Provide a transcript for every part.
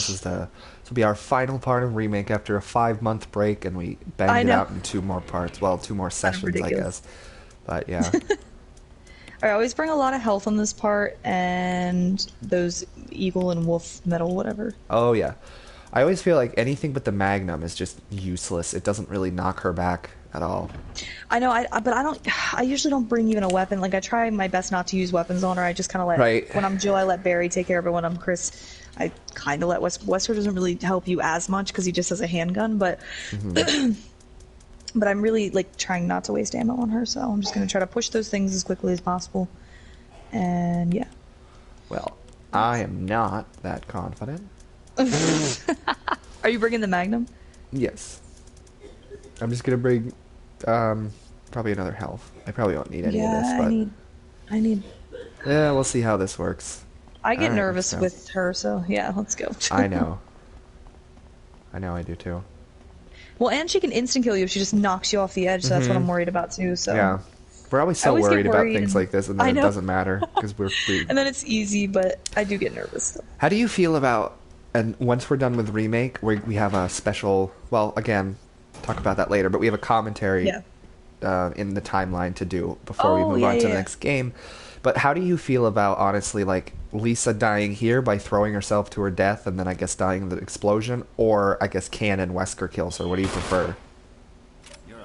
this will be our final part of Remake after a 5-month break, and we I banged it know. out in 2 more parts. Well, 2 more sessions, I Ridiculous. guess. But yeah. I always bring a lot of health on this part, and those eagle and wolf metal, whatever. Oh yeah. I always feel like anything but the Magnum is just useless. It doesn't really knock her back at all. I know, but I don't. I usually don't bring even a weapon. Like I try my best not to use weapons on her. I just kind of let Right. when I'm Jill, I let Barry take care of it. When I'm Chris, I kind of let Wesker doesn't really help you as much because he just has a handgun. But Hmm. but I'm really like trying not to waste ammo on her. So I'm just gonna try to push those things as quickly as possible. And yeah. Well, I am not that confident. Are you bringing the Magnum? Yes. I'm just gonna bring probably another health. I probably won't need any of this, Yeah, but I need. yeah, we'll see how this works. I get Alright, let's nervous go. with her, so yeah, let's go. I know. I know I do too. Well, and she can instant kill you if she just knocks you off the edge, so that's what I'm worried about too. So Yeah. We're always I so always get worried about worried, things and like this, and then I it know, doesn't matter because we. and then it's easy, but I do get nervous. So. How do you feel about? And once we're done with Remake, we have a special. Well, again, talk about that later. But we have a commentary Yeah. in the timeline to do before we Oh move yeah, on to yeah, the yeah. next game. But how do you feel about, honestly, like Lisa dying here by throwing herself to her death, and then I guess dying in the explosion, or I guess Cannon Wesker kills her? What do you prefer?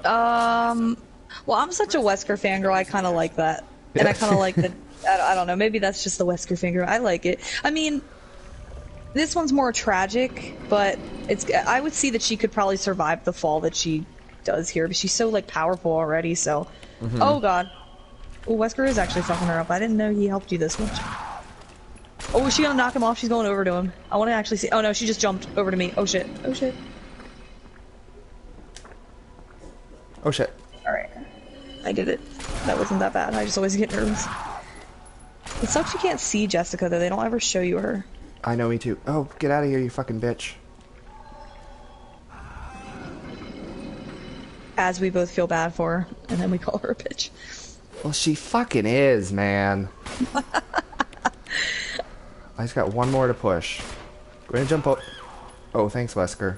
Well, I'm such a Wesker fangirl. I kind of like that, and I kind of like the. I don't know. Maybe that's just the Wesker fangirl. I like it. I mean, this one's more tragic, but it's. I would see that she could probably survive the fall that she does here, but she's so like powerful already. So, oh god, oh, Wesker is actually fucking her up. I didn't know he helped you this much. Oh, is she gonna knock him off? She's going over to him. I want to actually see. Oh no, she just jumped over to me. Oh shit. Oh shit. Oh shit! All right, I did it. That wasn't that bad. I just always get nervous. It sucks you can't see Jessica though. They don't ever show you her. I know, me too. Oh, get out of here, you fucking bitch! As we both feel bad for her, and then we call her a bitch. Well, she fucking is, man. I just got one more to push. Go ahead and jump out. Oh, thanks, Wesker.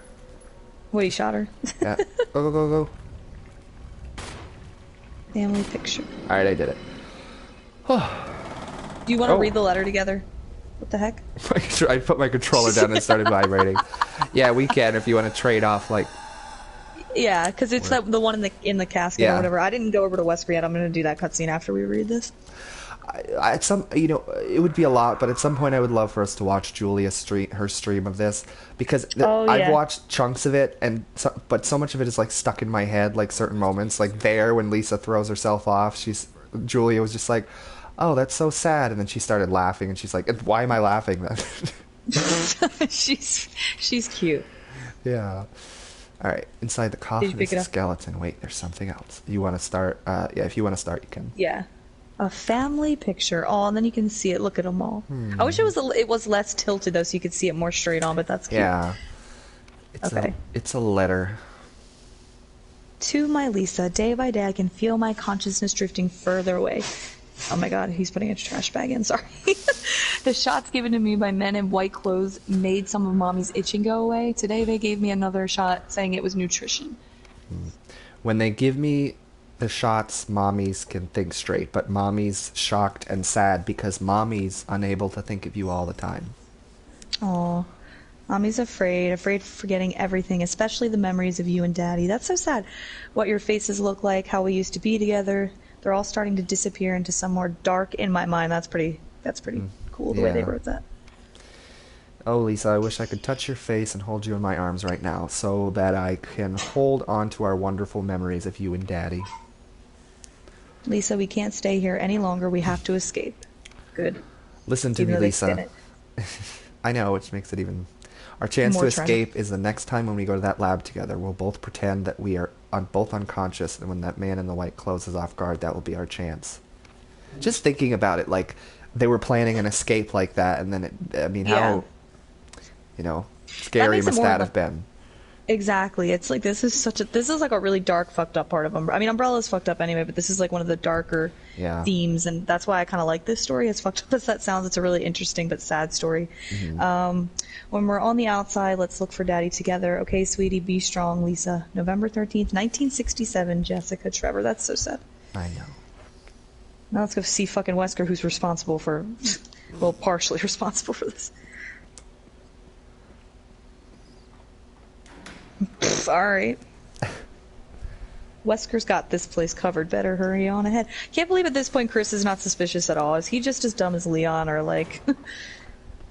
Wait, he shot her. Yeah. Go, go, go, go. Family picture. Alright, I did it. Do you want to Oh. read the letter together? What the heck? I put my controller down and started vibrating. Yeah, we can if you want to trade off, like... Yeah, because it's the one in the casket Yeah. or whatever. I didn't go over to Wesker yet. I'm gonna do that cutscene after we read this. At some, it would be a lot, but at some point I would love for us to watch Julia her stream of this, because Oh, I've yeah. watched chunks of it, but so much of it is like stuck in my head, like certain moments, like there when Lisa throws herself off, Julia was just like, "Oh, that's so sad," and then she started laughing, and she's like, "Why am I laughing then?" she's cute. Yeah. All right, inside the Did you coffin pick is it a up? skeleton. Wait, there's something else. You want to start? Yeah, if you want to start, you can. Yeah. A family picture. Oh, and then you can see it. Look at them all. I wish it was less tilted though, so you could see it more straight on. But that's cute. Yeah. Okay. It's a letter. To my Lisa, day by day I can feel my consciousness drifting further away. Oh my god, he's putting a trash bag in, sorry. The shots given to me by men in white clothes made some of mommy's itching go away. Today they gave me another shot saying it was nutrition. When they give me the shots, mommies can think straight, but mommy's shocked and sad because mommy's unable to think of you all the time. Aw. Mommy's afraid of forgetting everything, especially the memories of you and Daddy. That's so sad. What your faces look like, how we used to be together. They're all starting to disappear into somewhere dark in my mind. That's pretty cool the way they Yeah. wrote that. Oh, Lisa, I wish I could touch your face and hold you in my arms right now so that I can hold on to our wonderful memories of you and Daddy. Lisa, we can't stay here any longer. We have to escape. Good. Listen to Even me, though they spin Lisa. it. I know, which makes it even... Our chance More to tragic. escape is the next time when we go to that lab together. We'll both pretend that we are both unconscious, and when that man in the white clothes is off guard, that will be our chance. Just thinking about it, like, they were planning an escape like that, and then, how, Yeah. scary makes it must more that of have been? Exactly. It's like this is like a really dark, fucked up part of Umbrella. I mean, Umbrella's fucked up anyway, but this is like one of the darker Yeah. themes, and that's why I kind of like this story. As fucked up as that sounds, it's a really interesting but sad story. Hmm. When we're on the outside, let's look for Daddy together. Okay, sweetie, be strong, Lisa. November 13th, 1967. Jessica Trevor. That's so sad. I know. Now let's go see fucking Wesker, who's responsible for, well, partially responsible for this. Alright. Wesker's got this place covered. Better hurry on ahead. Can't believe at this point Chris is not suspicious at all. Is he just as dumb as Leon, or like...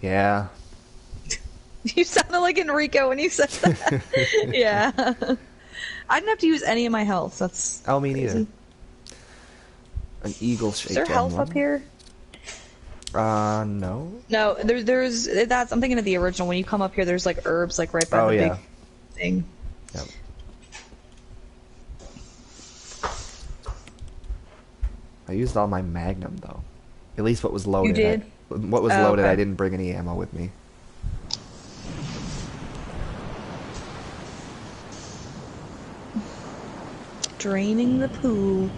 Yeah. You sounded like Enrico when you said that. Yeah. I didn't have to use any of my health. That's me crazy. neither. An eagle shaped Is there health emblem. up here? No. No, there's that's. I'm thinking of the original. When you come up here, there's like herbs, like right by the big thing. Yep. I used all my magnum though. At least what was loaded. You did? What was loaded, okay. I didn't bring any ammo with me. Draining the pool.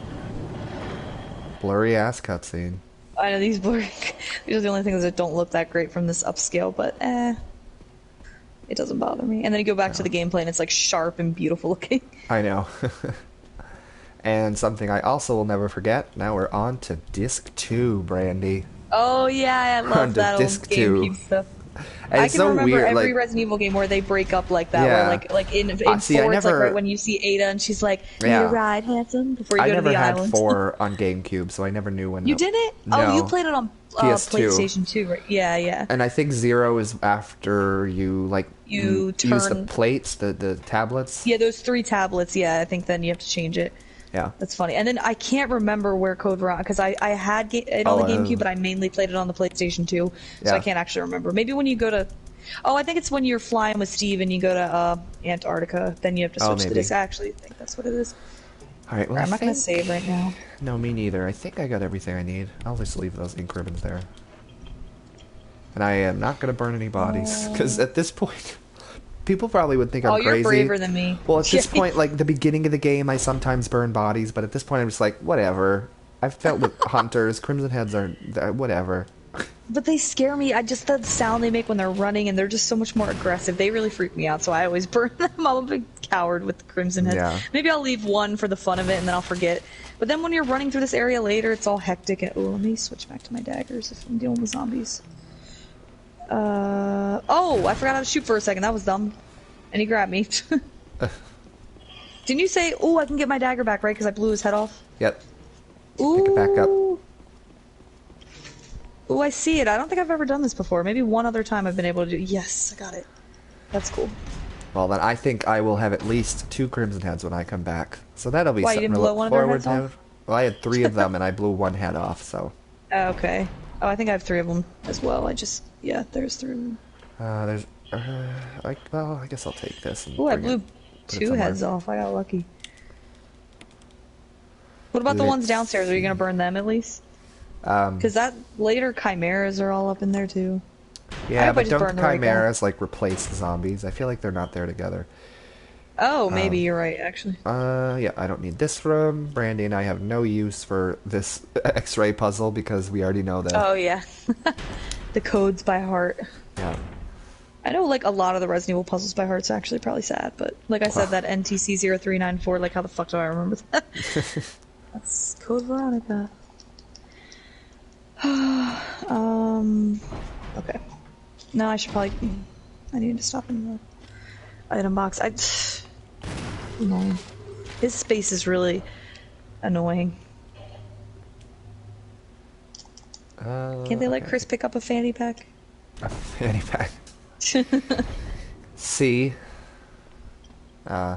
Blurry ass cutscene. I know these blurry. These are the only things that don't look that great from this upscale, but it doesn't bother me. And then you go back to the gameplay, and it's like sharp and beautiful looking. I know. And something I also will never forget. Now we're on to disc 2, Brandi. Oh yeah, I love that old disc 2. GameCube stuff. And I it's can so remember weird, every like, Resident Evil game where they break up like that, Yeah. where like in See, I 4, it's like never- right when you see Ada and she's like, Yeah. "You ride, handsome," before you I go to never the had island. 4 on GameCube, so I never knew when. You did it? No. Oh, you played it on PS2. PlayStation 2, right? Yeah, yeah. And I think 0 is after you You use the turn- plates, the tablets. Yeah, those 3 tablets. Yeah, I think then you have to change it. Yeah. That's funny. And then I can't remember where Code Veronica, because I had it on the GameCube, but I mainly played it on the PlayStation 2, so Yeah. I can't actually remember. Maybe when you go to... Oh, I think it's when you're flying with Steve and you go to Antarctica, then you have to switch the maybe. disc. I actually think that's what it is. All right. Well, I'm not going to save right now. No, me neither. I think I got everything I need. I'll just leave those ink ribbons there. And I am not going to burn any bodies, because at this point, people probably would think I'm crazy. Oh, you're braver than me. Well, at this point, like the beginning of the game, I sometimes burn bodies, but at this point, I'm just like, whatever. I've felt with hunters, Crimson Heads are whatever. But they scare me. The sound they make when they're running, and they're just so much more aggressive. They really freak me out, so I always burn them. I'm a big coward with the Crimson Heads. Yeah. Maybe I'll leave one for the fun of it, and then I'll forget. But then when you're running through this area later, it's all hectic. Oh, let me switch back to my daggers if I'm dealing with zombies. Oh, I forgot how to shoot for a second. That was dumb. And he grabbed me. Didn't you say, oh, I can get my dagger back, right? Because I blew his head off? Yep. Ooh. Pick it back up. Ooh, I see it. I don't think I've ever done this before. Maybe one other time I've been able to do. Yes, I got it. That's cool. Well, then I think I will have at least 2 Crimson Heads when I come back. So that'll be Why, you something didn't to blow look one of their forward heads to. Well, I had 3 of them, and I blew 1 head off, so... Okay. Oh, I think I have 3 of them as well. Yeah, there's 3 of them. There's... I guess I'll take this. And Ooh, I bring blew it- put it 2 somewhere. heads off. I got lucky. What about the ones downstairs? Are you going to burn them at least? Because that later chimeras are all up in there too. Yeah, but just don't burn the the right guy. chimeras like replace the zombies? I feel like they're not there together. Oh, maybe you're right, actually. Yeah, I don't need this room. Brandi and I have no use for this X-ray puzzle because we already know that. Oh, yeah. The codes by heart. Yeah. I know, like, a lot of the Resident Evil puzzles by heart's actually probably sad, but like I said, that NTC 0394, like, how the fuck do I remember that? That's Code Veronica. Okay. No, I should probably... I need to stop in the item box. Annoying. His space is really annoying. Can't they let Chris pick up a fanny pack? A fanny pack. C. Okay.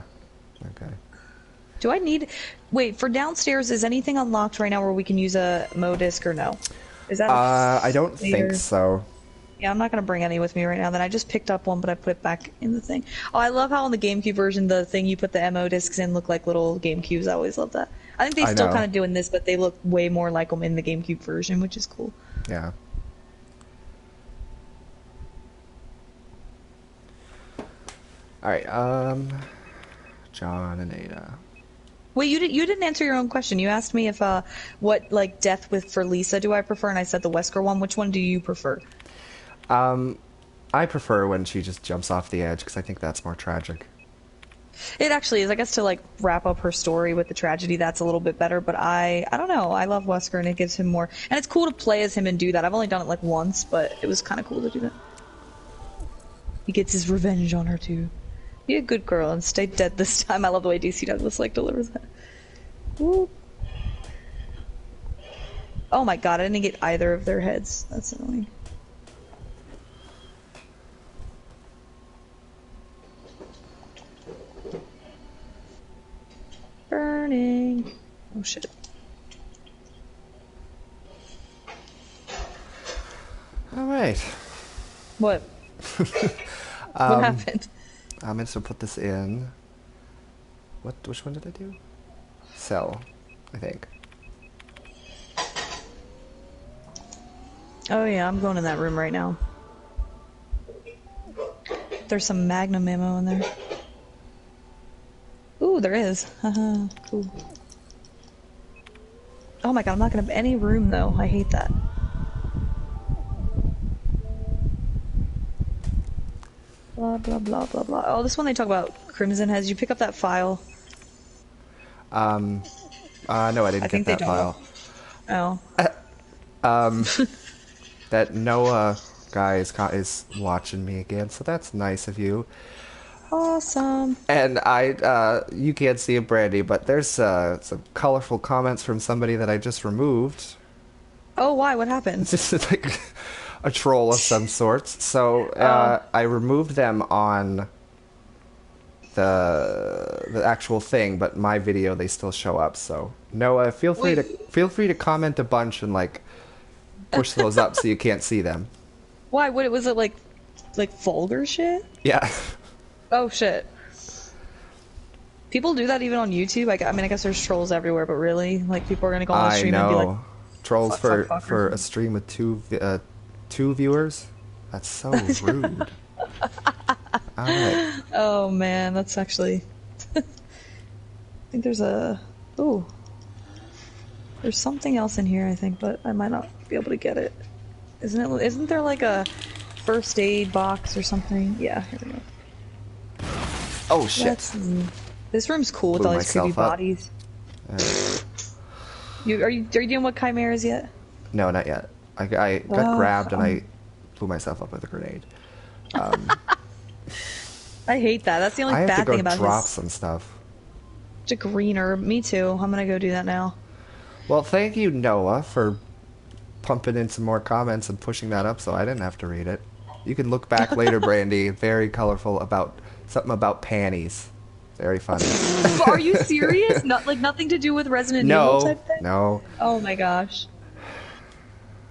Do I need... Wait, for downstairs, is anything unlocked right now where we can use a Modisc or no? Is that I don't later? think so. Yeah, I'm not going to bring any with me right now. Then I just picked up one, but I put it back in the thing. Oh, I love how on the GameCube version, the thing you put the MO discs in look like little GameCubes. I always love that. I think they I still know. kind of doing this, but they look way more like them in the GameCube version, which is cool. Yeah. All right. John and Ada. Wait, you didn't answer your own question. You asked me if what like death with for Lisa do I prefer, and I said the Wesker one. Which one do you prefer? I prefer when she just jumps off the edge because I think that's more tragic. It actually is. I guess to like wrap up her story with the tragedy, that's a little bit better. But I don't know. I love Wesker, and it gives him more. And it's cool to play as him and do that. I've only done it like once, but it was kind of cool to do that. He gets his revenge on her too. Be a good girl and stay dead this time. I love the way DC Douglas like delivers that. Woo. Oh my god! I didn't get either of their heads. That's annoying. Burning. Oh shit. All right. What? What happened? I'm just gonna put this in. Which one did I do? Cell, I think. Oh yeah, I'm going in that room right now. There's some Magnum ammo in there. Ooh, there is. Haha, cool. Oh my god, I'm not gonna have any room though. I hate that. Blah blah blah blah blah. Oh, this one they talk about Crimson Heads. You pick up that file? No, I didn't get that file. Oh. That Noah guy is watching me again, so that's nice of you. Awesome. And you can't see it, Brandi, but there's some colorful comments from somebody that I just removed. Oh, why? What happened? It's just like a troll of some sorts. So I removed them on the actual thing, but my video they still show up. So Noah, feel free to comment a bunch and like push those up so you can't see them. Why? What was it like vulgar shit? Yeah. Oh shit. People do that even on YouTube. I mean, I guess there's trolls everywhere, but really, like people are gonna go on the stream and be like, trolls for a stream with two viewers. That's so rude. All right. Oh man, that's actually. I think there's there's something else in here, I think, but I might not be able to get it. Isn't there like a first aid box or something? Yeah, here we go. Oh shit. This room's cool with all these creepy bodies. Are you dealing with chimeras yet? No, not yet. I got grabbed and I blew myself up with a grenade. I hate that. That's the only bad thing about I have to go drop some stuff. It's a green herb. Me too. I'm gonna go do that now. Well, thank you, Noah, for pumping in some more comments and pushing that up so I didn't have to read it. You can look back later, Brandi. Very colorful about something about panties. Very funny. Are you serious? Nothing to do with Resident Evil type thing? No. Oh my gosh.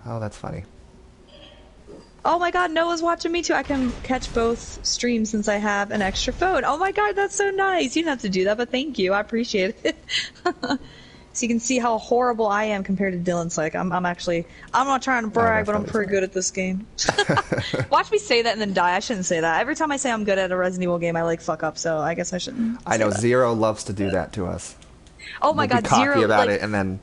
Oh, that's funny. Oh my god, Noah's watching me too. I can catch both streams since I have an extra phone. Oh my god, that's so nice. You didn't have to do that, but thank you. I appreciate it. So you can see how horrible I am compared to Dylan. So like, I'm not trying to brag, but I'm pretty good at this game. Watch me say that and then die. I shouldn't say that. Every time I say I'm good at a Resident Evil game, I like fuck up. So I guess I shouldn't. I know Zero loves to do that to us. Oh my god, be cocky Zero about it, and then.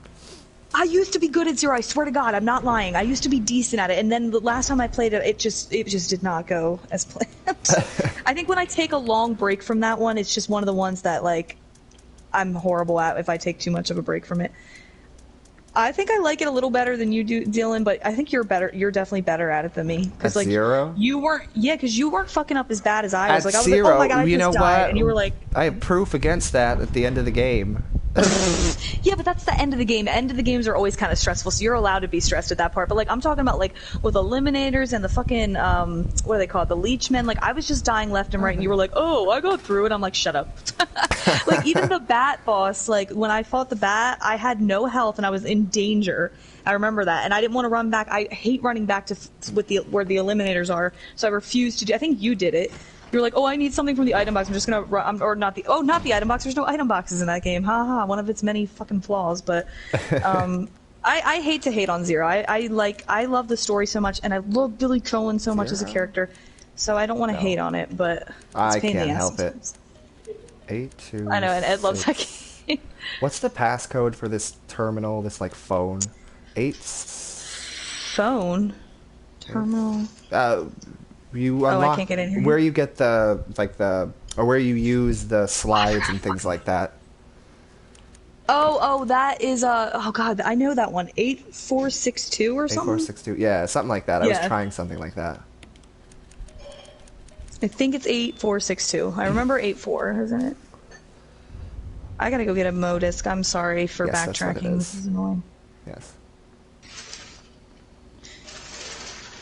I used to be good at Zero. I swear to God, I'm not lying. I used to be decent at it, and then the last time I played it, it just did not go as planned. I think when I take a long break from that one, it's just one of the ones that like I'm horrible at if I take too much of a break from it. I think I like it a little better than you do, Dylan, but I think you're better. You're definitely better at it than me. At like Zero? You weren't. Yeah, because you weren't fucking up as bad as I was. At I was Zero, like, oh my god, I you just know died, what? and you were like, I have proof against that at the end of the game. Yeah, but that's the end of the game. The end of the games are always kind of stressful, so you're allowed to be stressed at that part. But like, I'm talking about like with eliminators and the fucking what are they called? The leechmen. Like, I was just dying left and right, and you were like, "Oh, I got through it." I'm like, "Shut up." Like, even the bat boss. Like, when I fought the bat, I had no health and I was in danger. I remember that, and I didn't want to run back. I hate running back to where the eliminators are, so I refused to do. I think you did it. You're like, oh, I need something from the item box. I'm just gonna run, or not the item box. There's no item boxes in that game. Haha, one of its many fucking flaws. But I hate to hate on Zero. I love the story so much, and I love Billy Cohen so much as a character. so I don't want to No. hate on it, but it's I a pain in can't the ass help it. sometimes. 826. I know, and Ed loves that game. What's the passcode for this terminal? This like phone? 8. Phone terminal. You Oh, unlock I can't get in here. where you get the or where you use the slides and things like that. Oh, that is oh god, I know that one. 8462 or something. 8462. Yeah, something like that. I was Yeah. trying something like that. I think it's 8462. I remember 84, isn't it? I gotta go get a modisc. I'm sorry for Yes, that's what it backtracking. is. This is annoying. Yes.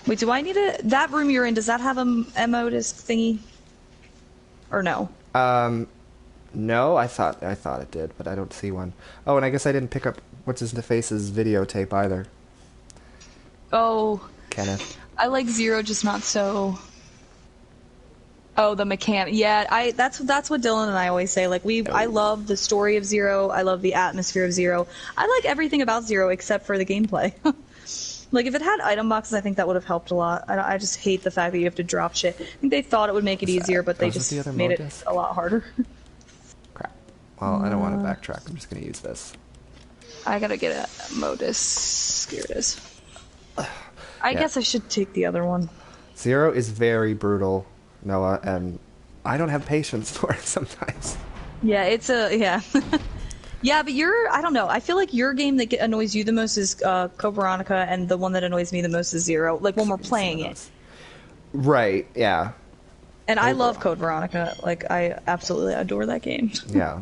Wait, do I need a... That room you're in, does that have a modisc thingy? Or no? No, I thought it did, but I don't see one. Oh, and I guess I didn't pick up what's his face's videotape either. Oh, Kenneth. I like Zero, just not so... Oh, the mechanic. Yeah, that's what Dylan and I always say. Like, I love the story of Zero. I love the atmosphere of Zero. I like everything about Zero except for the gameplay. Like, if it had item boxes, I think that would have helped a lot. I just hate the fact that you have to drop shit. I think they thought it would make it easier, but they just made it a lot harder. Crap. Well, I don't want to backtrack. I'm just going to use this. I gotta get a modus. Here it is. I guess I should take the other one. Zero is very brutal, Noah, and I don't have patience for it sometimes. Yeah, it's yeah. Yeah, but I don't know. I feel like your game that annoys you the most is Code Veronica, and the one that annoys me the most is Zero. Like, when we're playing it. Right, yeah. And I love Code Veronica. Like, I absolutely adore that game. Yeah.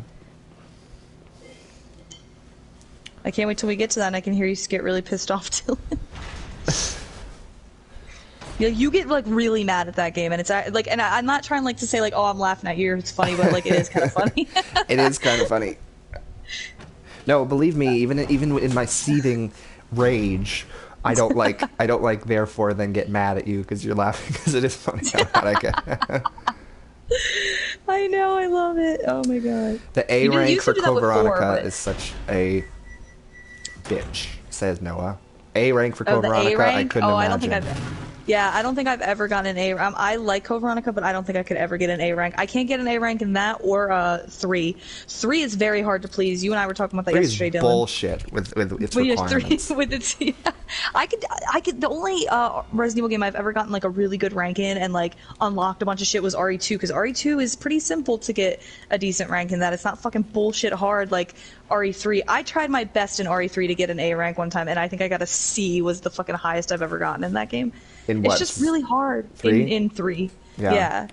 I can't wait till we get to that and I can hear you get really pissed off, Dylan. Yeah, you get like really mad at that game, and it's like, and I'm not trying like to say like, oh, I'm laughing at you, it's funny, but like it is kind of funny. It is kind of funny. No, believe me, even in my seething rage, I don't like therefore then get mad at you because you're laughing because it is funny how mad I get. I know, I love it. Oh my god. The A rank for Code Veronica but... is such a bitch, says Noah. A rank for Code Veronica, I couldn't imagine. I don't think I don't think I've ever gotten an A rank. I like Code Veronica, but I don't think I could ever get an A rank. I can't get an A rank in that or 3. 3 is very hard to please. You and I were talking about that yesterday, Dylan. Bullshit with its requirements. 3 with its, yeah. I could. The only Resident Evil game I've ever gotten like a really good rank in and like unlocked a bunch of shit was RE2, because RE2 is pretty simple to get a decent rank in that. It's not fucking bullshit hard like RE3. I tried my best in RE3 to get an A rank one time, and I think I got a C, was the fucking highest I've ever gotten in that game. In what? It's just really hard. 3? In 3. Yeah.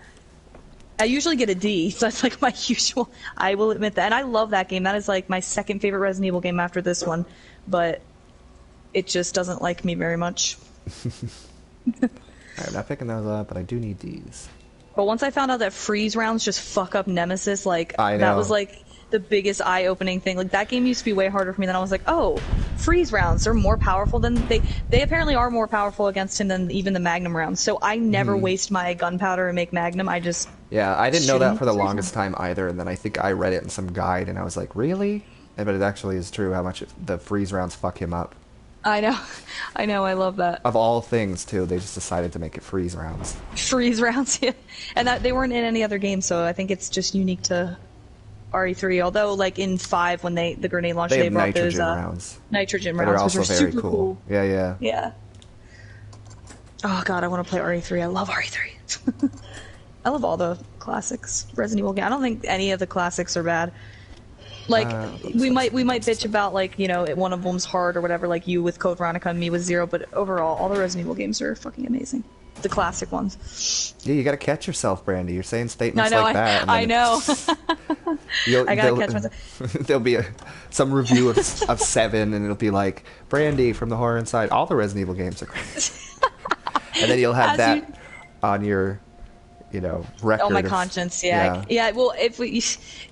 I usually get a D, so that's like my usual. I will admit that. And I love that game. That is like my second favorite Resident Evil game after this one. But it just doesn't like me very much. I'm not picking those up, but I do need these. But once I found out that freeze rounds just fuck up Nemesis, like, I know. that was like the biggest eye-opening thing. Like, that game used to be way harder for me. Then I was like, oh, freeze rounds, they're more powerful than they apparently are more powerful against him than even the Magnum rounds. So I never waste my gunpowder and make Magnum. I just I didn't know that for the longest time either, and then I think I read it in some guide and I was like, really? But it actually is true how much the freeze rounds fuck him up. I know, I love that. Of all things too, they just decided to make it freeze rounds. Freeze rounds, yeah. And that they weren't in any other game, so I think it's just unique to RE3, although like in 5 when the grenade launcher, they brought nitrogen those rounds. Nitrogen that rounds, are also which are very super cool. Yeah. Oh god, I want to play RE3. I love RE3. I love all the classics Resident Evil games. I don't think any of the classics are bad. Like, we might bitch about, like, you know, one of them's hard or whatever, like you with Code Veronica and me with Zero, but overall, all the Resident Evil games are fucking amazing. The classic ones. Yeah, you gotta catch yourself, Brandy. You're saying statements like that. I know. I gotta catch myself. There'll be some review of 7, and it'll be like, Brandy from the Horror Inside. All the Resident Evil games are great. And then you'll have that on your, record. On my conscience, yeah. Well, if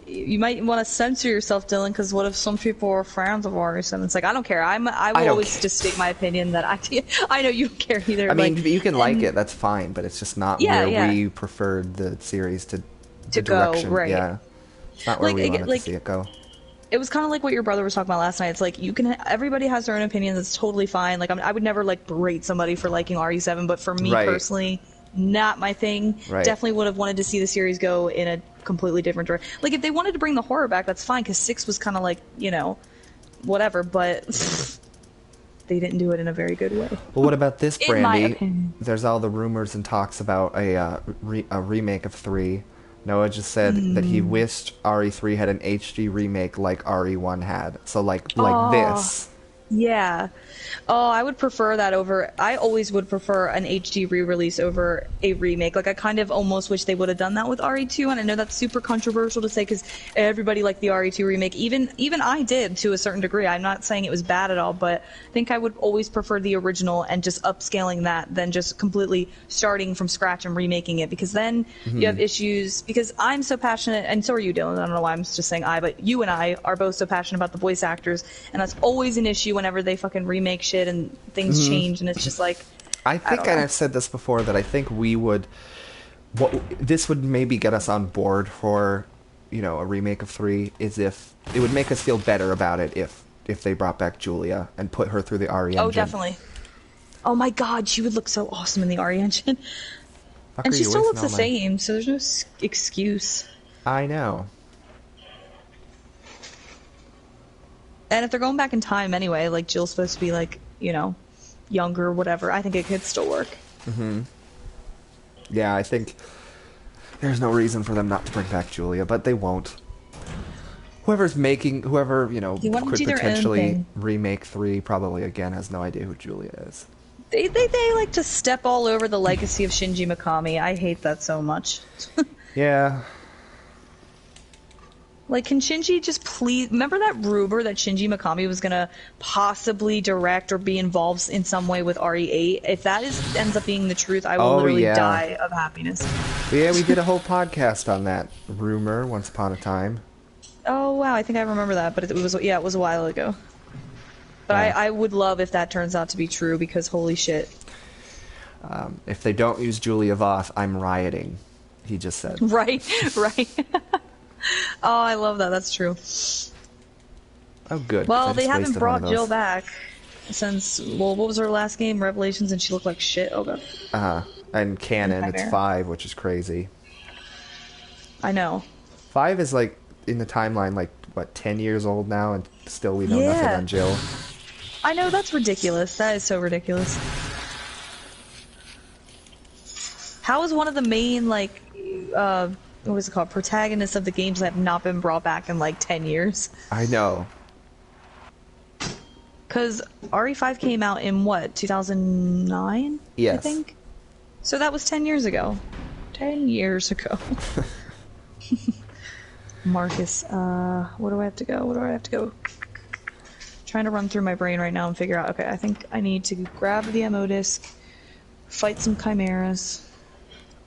you might want to censor yourself, Dylan, because what if some people are fans of RE7? It's like, I don't care. I will always just state my opinion that I know you don't care either. I mean, you can like it, that's fine, but it's just not where we preferred the series to direction. Go, right. Yeah. It's not where we wanted to see it go. It was kind of like what your brother was talking about last night. It's like, everybody has their own opinions. It's totally fine. Like, I would never, like, berate somebody for liking RE7, but for me personally, not my thing. Right. Definitely would have wanted to see the series go in a completely different direction. Like, if they wanted to bring the horror back, that's fine, because 6 was kind of like, you know, whatever, but they didn't do it in a very good way. Well, what about this, In my Brandi? opinion. There's all the rumors and talks about a remake of 3. Noah just said that he wished RE3 had an HD remake like RE1 had. So like this. Yeah. Oh, I would prefer that over... I always would prefer an HD re-release over a remake. Like, I kind of almost wish they would have done that with RE2, and I know that's super controversial to say because everybody liked the RE2 remake. Even I did, to a certain degree. I'm not saying it was bad at all, but I think I would always prefer the original and just upscaling that than just completely starting from scratch and remaking it, because then you have issues... Because I'm so passionate, and so are you, Dylan. I don't know why I'm just saying I, but you and I are both so passionate about the voice actors, and that's always an issue whenever they fucking remake shit and things change, and it's just like, I think, and I've said this before, that I think we would... this would maybe get us on board for, you know, a remake of 3, is if... It would make us feel better about it if they brought back Julia and put her through the RE engine. oh, definitely. Oh my god, she would look so awesome in the RE engine. Fuck And are she you still looks wasting the all my- same, so there's no excuse. I know. And if they're going back in time anyway, like, Jill's supposed to be, like, you know, younger or whatever, I think it could still work. Yeah, I think there's no reason for them not to bring back Julia, but they won't. Whoever, you know, They want them could to do their own potentially thing. remake 3 probably, again, has no idea who Julia is. They like to step all over the legacy of Shinji Mikami. I hate that so much. Yeah. Like, can Shinji just please... Remember that rumor that Shinji Mikami was going to possibly direct or be involved in some way with RE8? If that ends up being the truth, I will literally die of happiness. Yeah, we did a whole podcast on that rumor once upon a time. Oh, wow, I think I remember that, but it was a while ago. But I would love if that turns out to be true, because holy shit. If they don't use Julia Voth, I'm rioting, he just said. Right, right. Oh, I love that. That's true. Oh, good. Well, they haven't brought Jill back since, well, what was her last game? Revelations, and she looked like shit. Oh, God. And canon, it's Chimera. 5, which is crazy. I know. 5 is, like, in the timeline, like, what, 10 years old now, and still we know nothing on Jill. I know, that's ridiculous. That is so ridiculous. How is one of the main, like, what was it called? Protagonists of the games that have not been brought back in, like, 10 years? I know. Because RE5 came out in, what, 2009? Yes. I think? So that was 10 years ago. 10 years ago. Marcus, where do I have to go? Where do I have to go? Trying to run through my brain right now and figure out, okay, I think I need to grab the ammo disc, fight some chimeras.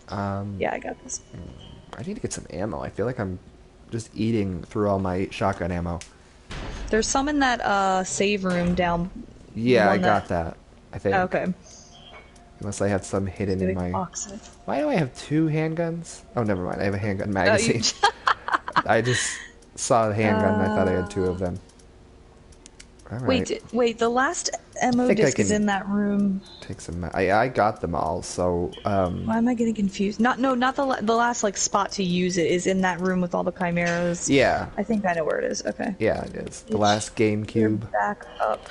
Yeah, I got this. I need to get some ammo. I feel like I'm just eating through all my shotgun ammo. There's some in that save room down. Yeah, I got that. I think. Okay. Unless I have some hidden in my... Box it. Why do I have 2 handguns? Oh, never mind. I have a handgun magazine. I just saw the handgun and I thought I had 2 of them. All right. Wait, the last ammo think I disc is can- in that room. Take some... I got them all, so... Why am I getting confused? Not the last, like, spot to use it is in that room with all the chimeras. Yeah. I think I know where it is. Okay. Yeah, it is. The last You're GameCube. back up.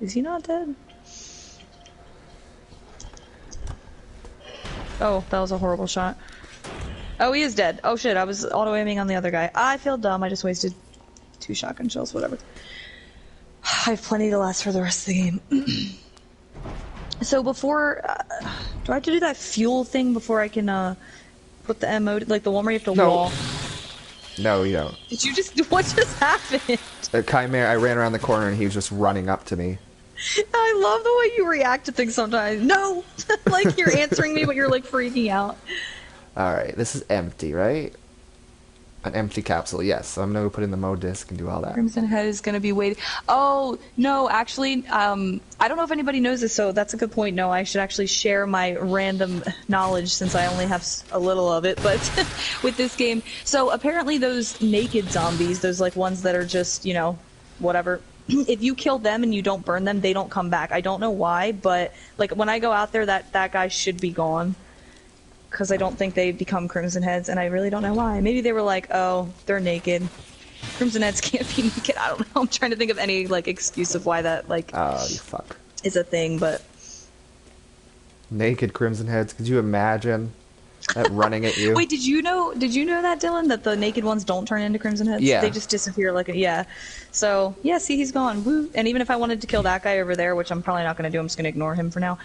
Is he not dead? Oh, that was a horrible shot. Oh, he is dead. Oh shit, I was auto-aiming on the other guy. I feel dumb, I just wasted 2 shotgun shells, whatever. I have plenty to last for the rest of the game. So before, do I have to do that fuel thing before I can put the ammo, like the one where you have to wall? No, you don't. Did you just, what just happened? A chimera, I ran around the corner and he was just running up to me. I love the way you react to things sometimes. No! Like you're answering me, but you're like freaking out. Alright, this is empty, right? An empty capsule, yes. So I'm gonna go put in the Mo disc and do all that. Crimson Head is gonna be waiting. Oh, no, actually, I don't know if anybody knows this, so that's a good point. No, I should actually share my random knowledge since I only have a little of it, but with this game. So apparently those naked zombies, those like ones that are just, you know, whatever, if you kill them and you don't burn them, they don't come back. I don't know why, but like when I go out there, that guy should be gone. Because I don't think they become Crimson Heads, and I really don't know why. Maybe they were like, oh, they're naked. Crimson Heads can't be naked. I don't know. I'm trying to think of any like excuse of why that like Oh, you fuck. is a thing, but Naked Crimson Heads. Could you imagine that running at you? wait, did you know that, Dylan, that the naked ones don't turn into Crimson Heads? Yeah. They just disappear like a, yeah. So, yeah, see, he's gone. Woo. And even if I wanted to kill that guy over there, which I'm probably not going to do, I'm just going to ignore him for now,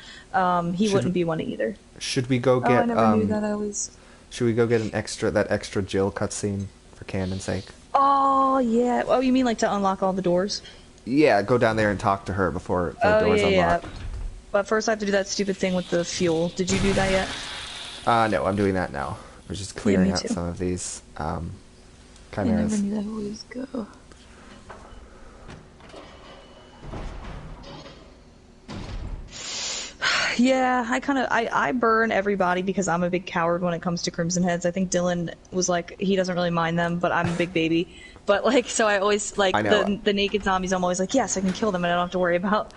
he wouldn't be one either. Should we go get I never knew that. I always... Should we go get that extra Jill cutscene for canon's sake? Oh, yeah. Oh, you mean like to unlock all the doors? Yeah, go down there and talk to her before the doors unlock. Yeah. But first I have to do that stupid thing with the fuel. Did you do that yet? No, I'm doing that now. We're just clearing out some of these chimeras. I never knew that always go. Yeah, I burn everybody because I'm a big coward when it comes to Crimson Heads. I think Dylan was like, he doesn't really mind them, but I'm a big baby. But like, so I always, like, the naked zombies, I'm always like, yes, I can kill them and I don't have to worry about,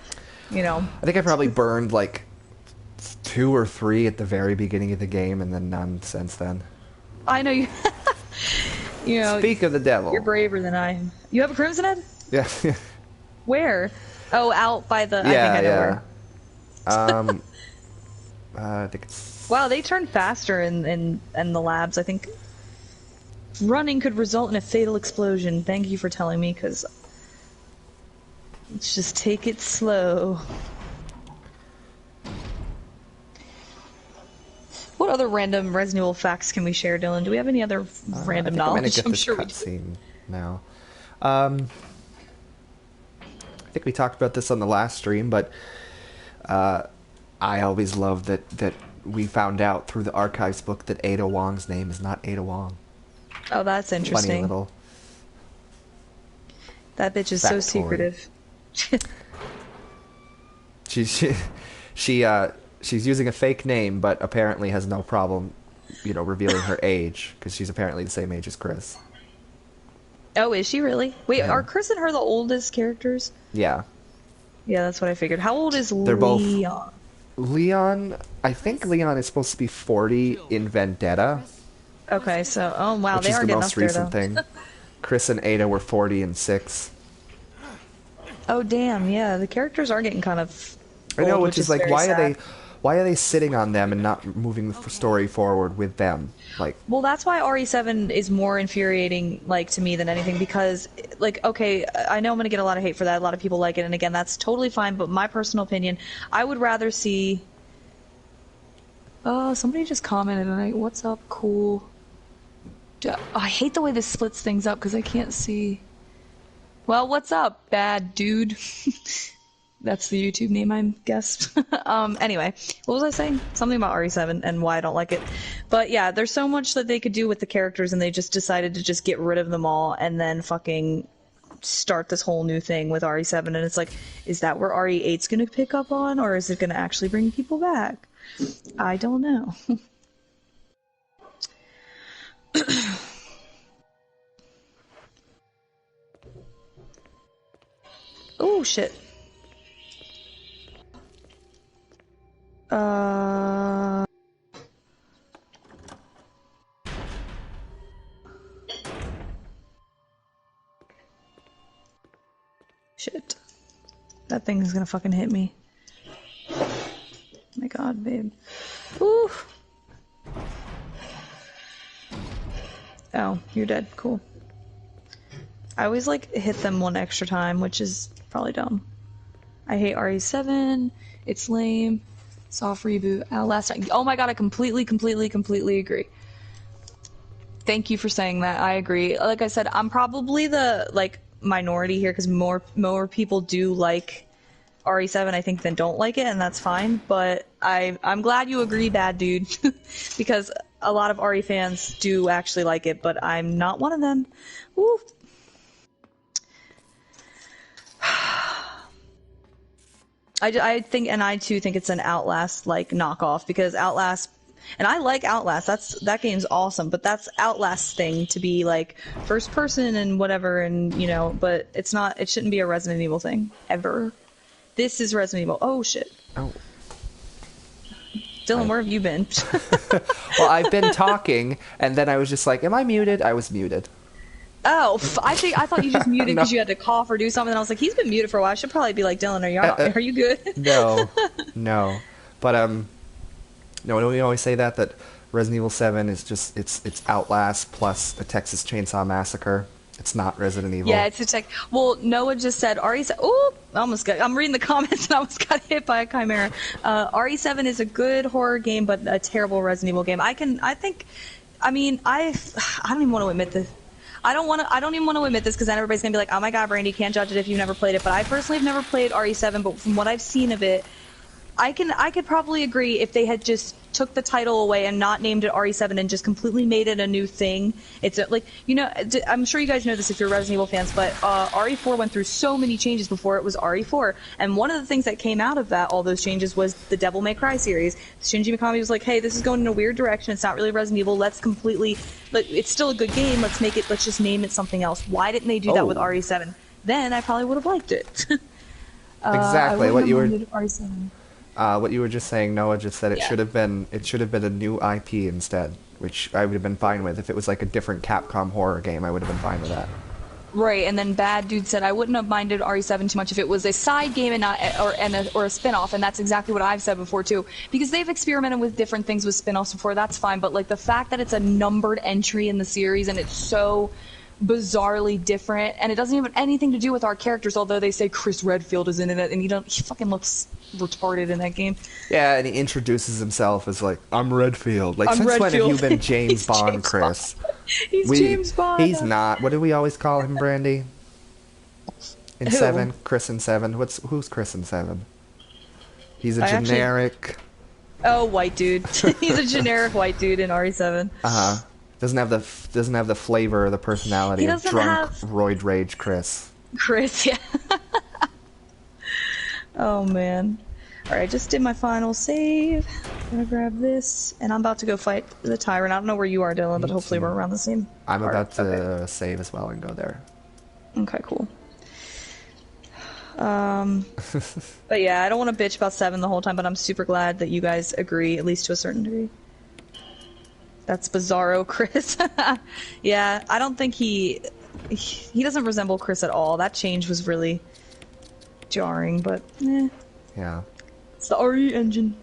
you know. I think I probably burned like 2 or 3 at the very beginning of the game, and then none since then. I know you. You know. Speak of the devil. You're braver than I am. You have a Crimson Head? Yeah. Where? Oh, out by the. Yeah, I think I know where. I think it's. Wow, they turn faster in the labs. I think running could result in a fatal explosion. Thank you for telling me, because let's just take it slow. What other random Resident Evil facts can we share, Dylan? Do we have any other random knowledge? I'm sure we do. Now. I think we talked about this on the last stream, but I always loved that we found out through the archives book that Ada Wong's name is not Ada Wong. Oh, that's interesting. Funny little. That bitch is so secretive. She's using a fake name, but apparently has no problem, revealing her age, because she's apparently the same age as Chris. Oh, is she really? Wait, yeah. Are Chris and her the oldest characters? Yeah. Yeah, that's what I figured. How old is They're Leon? Both, Leon, I think Leon is supposed to be 40 in Vendetta. Okay, so, oh wow, which they is are the getting most up there, recent thing. Chris and Ada were 40 and 6. Oh damn, yeah, the characters are getting kind of old, I know, which is like, why are they sitting on them and not moving the story forward with them? Like, well, that's why RE7 is more infuriating, like, to me than anything, because, like, okay, I know I'm gonna get a lot of hate for that. A lot of people like it, and again, that's totally fine. But my personal opinion, I would rather see. Oh, somebody just commented, and what's up, cool. I hate the way this splits things up because I can't see. Well, what's up, bad dude? That's the YouTube name, I guess. Anyway, what was I saying? Something about RE7 and why I don't like it. But yeah, there's so much that they could do with the characters, and they just decided to just get rid of them all and then fucking start this whole new thing with RE7. And it's like, is that where RE8's gonna pick up on, or is it gonna actually bring people back? I don't know. Oh shit. Shit. That thing is gonna fucking hit me. Oh my god, babe. Ooh. Oh, you're dead. Cool. I always like hit them one extra time, which is probably dumb. I hate RE7. It's lame. Soft reboot. Last time. Oh my god, I completely agree. Thank you for saying that. I agree. Like I said, I'm probably the minority here because more people do like RE7, I think, than don't like it, and that's fine. But I'm glad you agree, bad dude, because a lot of RE fans do actually like it, but I'm not one of them. Woo. I think, and I too think it's an Outlast like knockoff, because Outlast And I like Outlast. That game's awesome, but that's Outlast's thing to be like first person and whatever, and you know, but it's not. It shouldn't be a Resident Evil thing ever. This is Resident Evil. Oh shit. Oh. Dylan, where have you been? Well, I've been talking, and then I was just like, am I muted? I was muted. Oh, I thought you just muted because you had to cough or do something. And I was like, he's been muted for a while. I should probably be like, Dylan, are you good? No. But no, we always say that Resident Evil 7 is just it's Outlast plus a Texas Chainsaw Massacre. It's not Resident Evil. Yeah, it's a tech. Well, Noah just said RE7. Oh, I'm reading the comments and I almost got hit by a chimera. RE7 is a good horror game, but a terrible Resident Evil game. I don't even want to admit this. I don't even want to admit this because then everybody's gonna be like, oh my god, Brandi, you can't judge it if you've never played it. But I personally have never played RE7, but from what I've seen of it, I could probably agree if they had just took the title away and not named it RE7 and just completely made it a new thing. It's like, you know, I'm sure you guys know this if you're Resident Evil fans, but RE4 went through so many changes before it was RE4. And one of the things that came out of that, all those changes, was the Devil May Cry series. Shinji Mikami was like, hey, this is going in a weird direction. It's not really Resident Evil. But it's still a good game. Let's just name it something else. Why didn't they do that with RE7? Then I probably would have liked it. Exactly what you were. RE7. What you were just saying, Noah just said it should have been a new IP instead, which I would have been fine with. If it was like a different Capcom horror game, I would have been fine with that. Right, and then Bad Dude said I wouldn't have minded RE7 too much if it was a side game and not or a spin-off, and that's exactly what I've said before too. Because they've experimented with different things with spin-offs before, that's fine, but like the fact that it's a numbered entry in the series and it's so bizarrely different, and it doesn't even have anything to do with our characters, although they say Chris Redfield is in it, and he fucking looks retarded in that game. Yeah, and he introduces himself as like, I'm Redfield. Like, since when have you been James Bond, Chris? He's James Bond. He's not. What do we always call him, Brandi? In Who? 7? Chris in 7? Who's Chris in 7? He's a generic... Oh, white dude. He's a generic white dude in RE7. Uh-huh. Doesn't have the flavor or the personality of drunk, roid rage Chris. Yeah. Oh man. Alright, I just did my final save. I'm gonna grab this, and I'm about to go fight the tyrant. I don't know where you are, Dylan, but hopefully we're around the same. I'm about to save as well and go there. Okay, cool. But yeah, I don't want to bitch about 7 the whole time, but I'm super glad that you guys agree, at least to a certain degree. That's Bizarro Chris. Yeah, I don't think he doesn't resemble Chris at all. That change was really jarring, but eh. Yeah. It's the RE engine.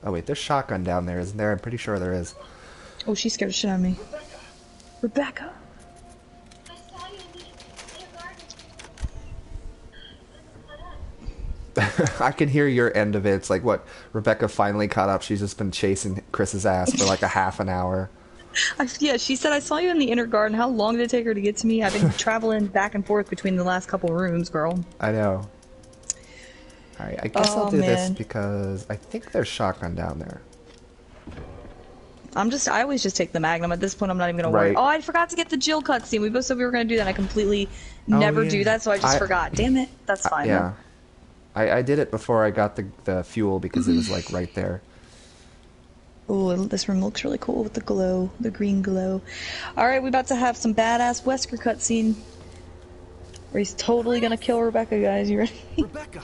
Oh wait, there's shotgun down there, isn't there? I'm pretty sure there is. Oh, she scared the shit out of me. Rebecca. I can hear your end of it. It's like, what, Rebecca finally caught up. She's just been chasing Chris's ass for like a half an hour. Yeah, she said, I saw you in the inner garden. How long did it take her to get to me? I've been traveling back and forth between the last couple rooms, girl. I know. Alright, I guess I'll do this because I think there's shotgun down there. I always just take the Magnum. At this point, I'm not even gonna worry. Oh, I forgot to get the Jill cutscene. We both said we were gonna do that, and I completely never do that, so I just forgot. Damn it. That's fine. Yeah. I did it before I got the fuel because it was like right there. Oh, this room looks really cool with the glow, the green glow. Alright, we're about to have some badass Wesker cutscene. Where he's totally gonna kill Rebecca, guys. You ready? Rebecca!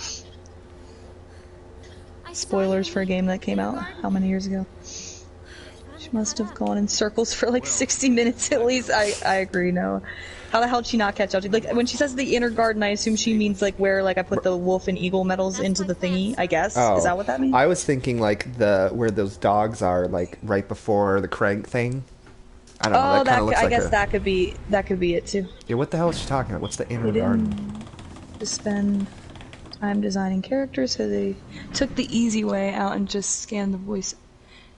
Spoilers for a game that came out how many years ago? She must have gone in circles for like 60 minutes at least. I agree, no. How the hell did she not catch up to? Like, when she says the inner garden, I assume she means like where like I put the wolf and eagle medals into the thingy, I guess. Oh, is that what that means? I was thinking like where those dogs are, like right before the crank thing. I don't know. That looks like guess that could be it too. Yeah, what the hell is she talking about? What's the inner garden? To spend time designing characters, so they took the easy way out and just scanned the voice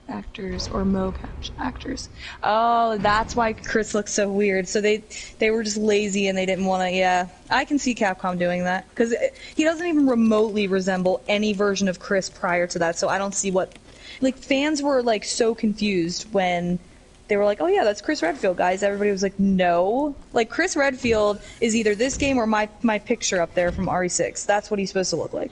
actors or mocap actors. Oh, that's why Chris looks so weird. So they were just lazy and they didn't want to. Yeah, I can see Capcom doing that because he doesn't even remotely resemble any version of Chris prior to that. So I don't see what. Like, fans were like so confused when they were like, "Oh yeah, that's Chris Redfield, guys." Everybody was like, "No." Like, Chris Redfield is either this game or my picture up there from RE6. That's what he's supposed to look like.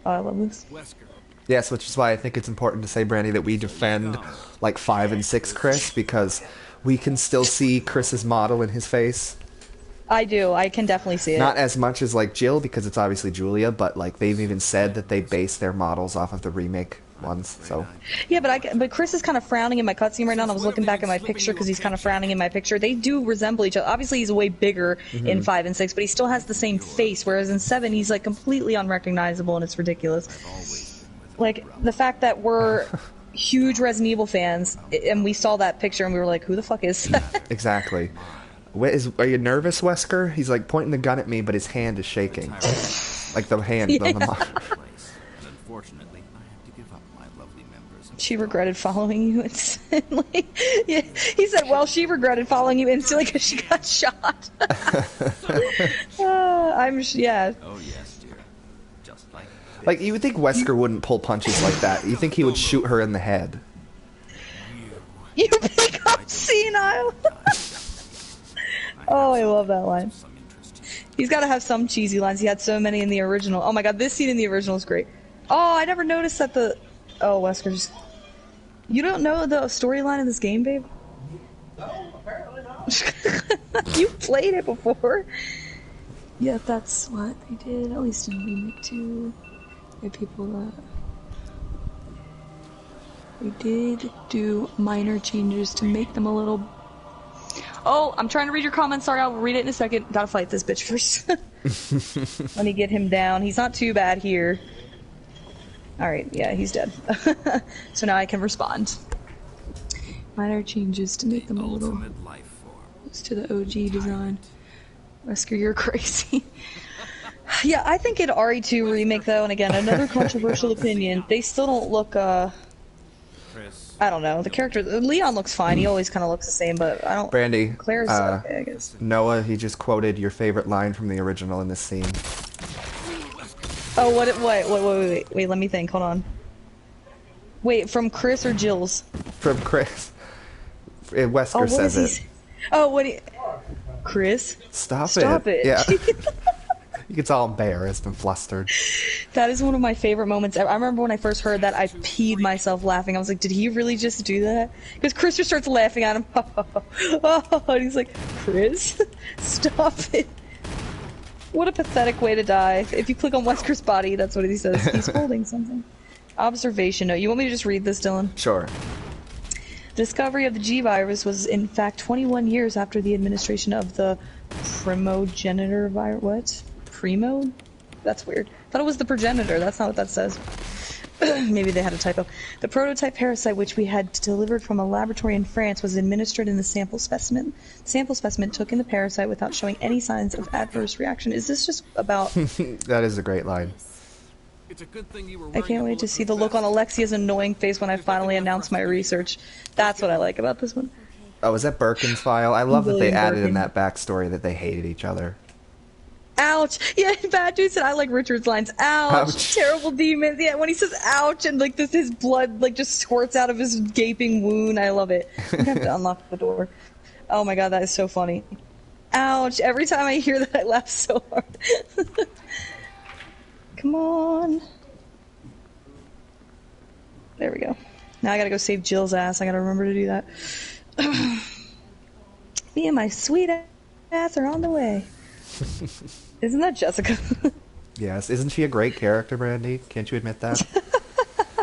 Oh, I love this. Wesker, Yes, which is why I think it's important to say, Brandy, that we defend like 5 and 6 Chris, because we can still see Chris's model in his face. I do. I can definitely see it. Not as much as like Jill, because it's obviously Julia, but like they've even said that they base their models off of the remake ones. So yeah, but Chris is kind of frowning in my cutscene right now. And I was looking back at my picture because he's kind of frowning in my picture. They do resemble each other. Obviously, he's way bigger in 5 and 6, but he still has the same face. Whereas in 7, he's like completely unrecognizable, and it's ridiculous. Like the fact that we're huge Resident Evil fans, and we saw that picture and we were like, "Who the fuck is that?" exactly. Are you nervous, Wesker? He's like pointing the gun at me, but his hand is shaking, like the hand on the monitor. Unfortunately, I have to give up my lovely members. She regretted following you instantly. Yeah, he said, "Well, she regretted following you instantly because she got shot." Yeah. Oh yes, dear. Just like Like you would think Wesker wouldn't pull punches like that. You think he would shoot her in the head. You pick up senile. Oh, I love that line. He's got to have some cheesy lines. He had so many in the original. Oh my god, this scene in the original is great. Oh, I never noticed that the... Oh, Wesker just... You don't know the storyline of this game, babe? No, apparently not. You played it before. Yeah, that's what they did, at least in Remake 2. There are people that... They did do minor changes to make them a little... Oh, I'm trying to read your comments. Sorry, I'll read it in a second. Gotta fight this bitch first. Let me get him down. He's not too bad here. Alright, yeah, he's dead. So now I can respond. Minor changes to make them a little life form. to the OG design. Wesker, you're crazy. Yeah, I think in RE2 Remake, though, and again, another controversial opinion, they still don't look, I don't know. The character... Leon looks fine. He always kind of looks the same, but I don't... Brandy, Claire's okay, I guess. Noah, he just quoted your favorite line from the original in this scene. Oh, wait, let me think. Hold on. Wait, from Chris or Jill's? From Chris. Wesker What says is it. Oh, what he... Chris? Stop it. Yeah. He gets all embarrassed and flustered. That is one of my favorite moments ever. I remember when I first heard that, I peed myself laughing. I was like, did he really just do that? Because Chris just starts laughing at him. And he's like, Chris? Stop it. What a pathetic way to die. If you click on Wesker's body, that's what he says. He's holding something. Observation note. You want me to just read this, Dylan? Sure. Discovery of the G virus was in fact 21 years after the administration of the primogenitor virus. What? Primo? That's weird. Thought it was the progenitor. That's not what that says. Maybe they had a typo. The prototype parasite, which we had delivered from a laboratory in France, was administered in the sample specimen. The sample specimen took in the parasite without showing any signs of adverse reaction. Is this just about... That is a great line. It's a good thing you were I can't wait to see the look on Alexia's annoying face when I finally announce my research. That's what I like about this one. Oh, is that Birkin's file? I love that they William added in Birkin. that backstory that they hated each other. Ouch! Yeah, Bad Dude said I like Richard's lines. Ouch! Ouch. Terrible demons. Yeah, when he says ouch and like this, his blood like just squirts out of his gaping wound. I love it. I have to unlock the door. Oh my god, that is so funny. Ouch! Every time I hear that, I laugh so hard. Come on. There we go. Now I gotta go save Jill's ass. I gotta remember to do that. Me and my sweet ass are on the way. Isn't that Jessica? Yes. Isn't she a great character, Brandy? Can't you admit that?